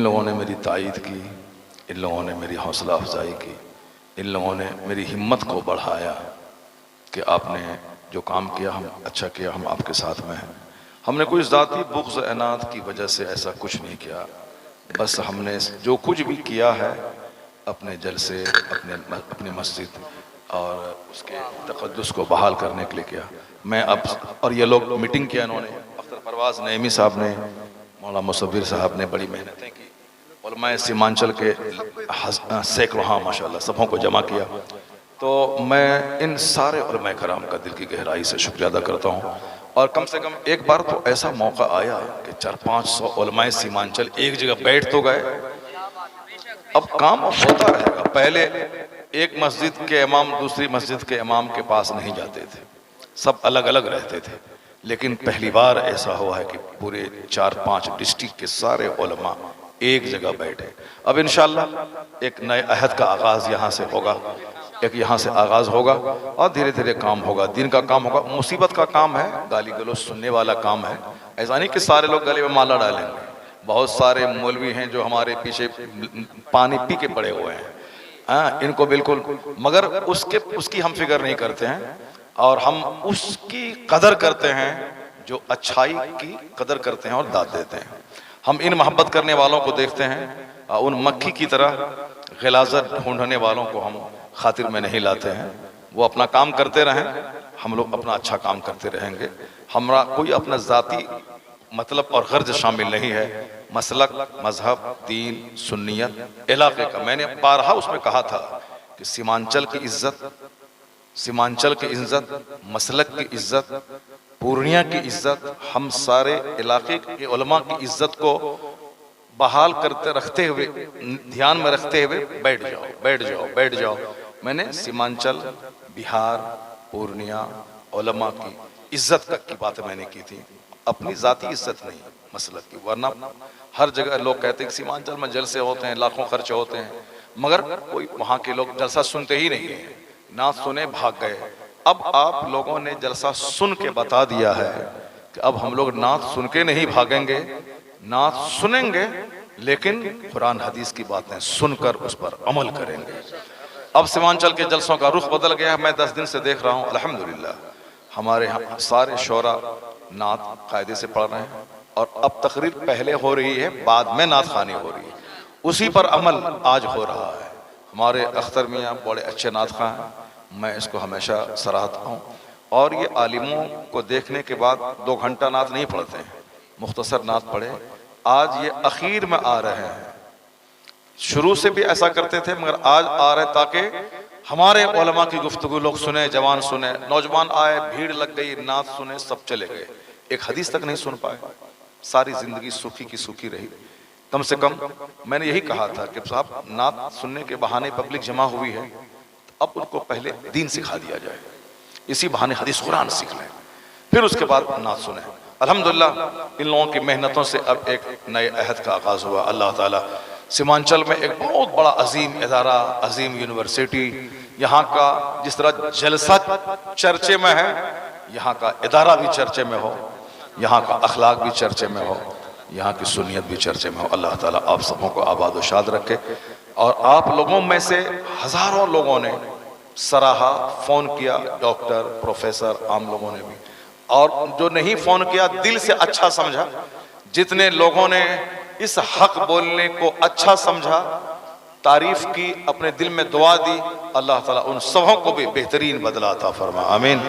ان لوگوں نے میری تائید کی، ان لوگوں نے میری حوصلہ افزائی کی، ان لوگوں نے میری ہمت کو بڑھایا کہ آپ نے جو کام کیا ہم اچھا کیا، ہم آپ کے ساتھ میں ہیں۔ ہم نے کوئی ذاتی بغض عناد کی وجہ سے ایسا کچھ نہیں کیا، بس ہم نے جو کچھ بھی کیا ہے اپنے جلسے، اپنی مسجد اور اس کے تقدس کو بحال کرنے کے لیے کیا۔ میں اب اور یہ لوگ میٹنگ کیا، انہوں نے اختر پرواز نعیمی صاحب نے، مولانا مصور صاحب نے بڑی محنتیں کی، علماء سیمانچل کے سینکڑوں، ہاں ماشاءاللہ سبوں کو جمع کیا۔ تو میں ان سارے علماء کرام کا دل کی گہرائی سے شکریہ ادا کرتا ہوں۔ اور کم سے کم ایک بار تو ایسا موقع آیا کہ 400-500 علماء سیمانچل ایک جگہ بیٹھ تو گئے۔ اب کام ہوتا رہے گا۔ پہلے ایک مسجد کے امام دوسری مسجد کے امام کے پاس نہیں جاتے تھے، سب الگ الگ رہتے تھے، لیکن پہلی بار ایسا ہوا ہے کہ پورے 4-5 ڈسٹرکٹ کے سارے علماء ایک جگہ بیٹھے۔ اب انشاءاللہ ایک نئے عہد کا آغاز یہاں سے ہوگا، یہاں سے آغاز ہوگا اور دھیرے دھیرے کام ہوگا، دین کا کام ہوگا۔ مصیبت کا کام ہے، گالی گلوچ سننے والا کام ہے، ایسا نہیں کہ سارے لوگ گلے میں مالا ڈالیں گے۔ بہت سارے مولوی ہیں جو ہمارے پیچھے پانی پی کے پڑے ہوئے ہیں، ان کو بالکل، مگر اس کی ہم فکر نہیں کرتے ہیں، اور ہم اس کی قدر کرتے ہیں جو اچھائی کی قدر کرتے ہیں اور داد دیتے ہیں۔ ہم ان محبت کرنے والوں کو دیکھتے ہیں، ان مکھی کی طرح غلاظت ڈھونڈنے والوں کو ہم خاطر میں نہیں لاتے ہیں۔ وہ اپنا کام کرتے رہیں، ہم لوگ اپنا اچھا کام کرتے رہیں گے۔ ہمارا کوئی اپنا ذاتی مطلب اور غرض شامل نہیں ہے، مسلک، مذہب، دین، سنیت، علاقے کا۔ میں نے بارہا اس میں کہا تھا کہ سیمانچل کی عزت، سیمانچل کی عزت، مسلک کی عزت، پورنیہ کی عزت، ہم سارے علاقے کے علماء کی عزت کو بحال کرتے رکھتے ہوئے، دھیان میں رکھتے ہوئے بیٹھ جاؤ بیٹھ جاؤ بیٹھ جاؤ۔ میں نے سیمانچل، بہار، پورنیہ علماء کی عزت کی بات میں نے کی تھی، اپنی ذاتی عزت نہیں، مسلک کی۔ ورنہ ہر جگہ لوگ کہتے ہیں کہ سیمانچل میں جلسے ہوتے ہیں، لاکھوں خرچ ہوتے ہیں، مگر کوئی وہاں کے لوگ جلسہ سنتے ہی نہیں ہیں، نعت سنے بھاگ گئے۔ اب آپ لوگوں نے جلسہ سن کے بتا دیا ہے کہ اب ہم لوگ نعت سن کے نہیں بھاگیں گے، نعت سنیں گے لیکن قرآن حدیث کی باتیں سن کر اس پر عمل کریں گے۔ اب سیمانچل کے جلسوں کا رخ بدل گیا ہے، میں 10 دن سے دیکھ رہا ہوں، الحمدللہ ہمارے ہاں سارے شعراء نعت قاعدے سے پڑھ رہے ہیں، اور اب تقریر پہلے ہو رہی ہے، بعد میں نعت خوانی ہو رہی ہے، اسی پر عمل آج ہو رہا ہے۔ ہمارے اختر میاں بڑے اچھے نعت خواں ہیں، میں اس کو ہمیشہ سراہتا ہوں، اور یہ عالموں کو دیکھنے کے بعد 2 گھنٹہ نعت نہیں پڑھتے ہیں، مختصر نعت پڑھے۔ آج یہ اخیر میں آ رہے ہیں، شروع سے بھی ایسا کرتے تھے مگر آج آ رہے تاکہ ہمارے علماء کی گفتگو لوگ سنیں، جوان سنیں، نوجوان آئے، بھیڑ لگ گئی، نعت سنے، سب چلے گئے، ایک حدیث تک نہیں سن پائے، ساری زندگی سوکھی کی سوکھی رہی۔ کم سے کم میں نے یہی کہا تھا کہ صاحب نعت سننے کے بہانے پبلک جمع ہوئی ہے، اب ان کو پہلے دین سکھا دیا جائے، اسی بہانے حدیث قرآن سیکھ لیں، پھر اس کے بعد نعت سنیں۔ الحمدللہ ان لوگوں کی محنتوں سے اب ایک نئے عہد کا آغاز ہوا۔ اللہ تعالیٰ سیمانچل میں ایک بہت بڑا عظیم ادارہ، عظیم یونیورسٹی، یہاں کا جس طرح جلسہ چرچے میں ہے، یہاں کا ادارہ بھی چرچے میں ہو، یہاں کا اخلاق بھی چرچے میں ہو، یہاں کی سنیت بھی چرچے میں ہو۔ اللہ تعالیٰ آپ سبوں کو آباد و شاد رکھے۔ اور آپ لوگوں میں سے ہزاروں لوگوں نے سراہا، فون کیا، ڈاکٹر، پروفیسر، عام لوگوں نے بھی، اور جو نہیں فون کیا دل سے اچھا سمجھا، جتنے لوگوں نے اس حق بولنے کو اچھا سمجھا، تعریف کی، اپنے دل میں دعا دی، اللہ تعالیٰ ان سبوں کو بھی بہترین بدلہ عطا فرما، آمین۔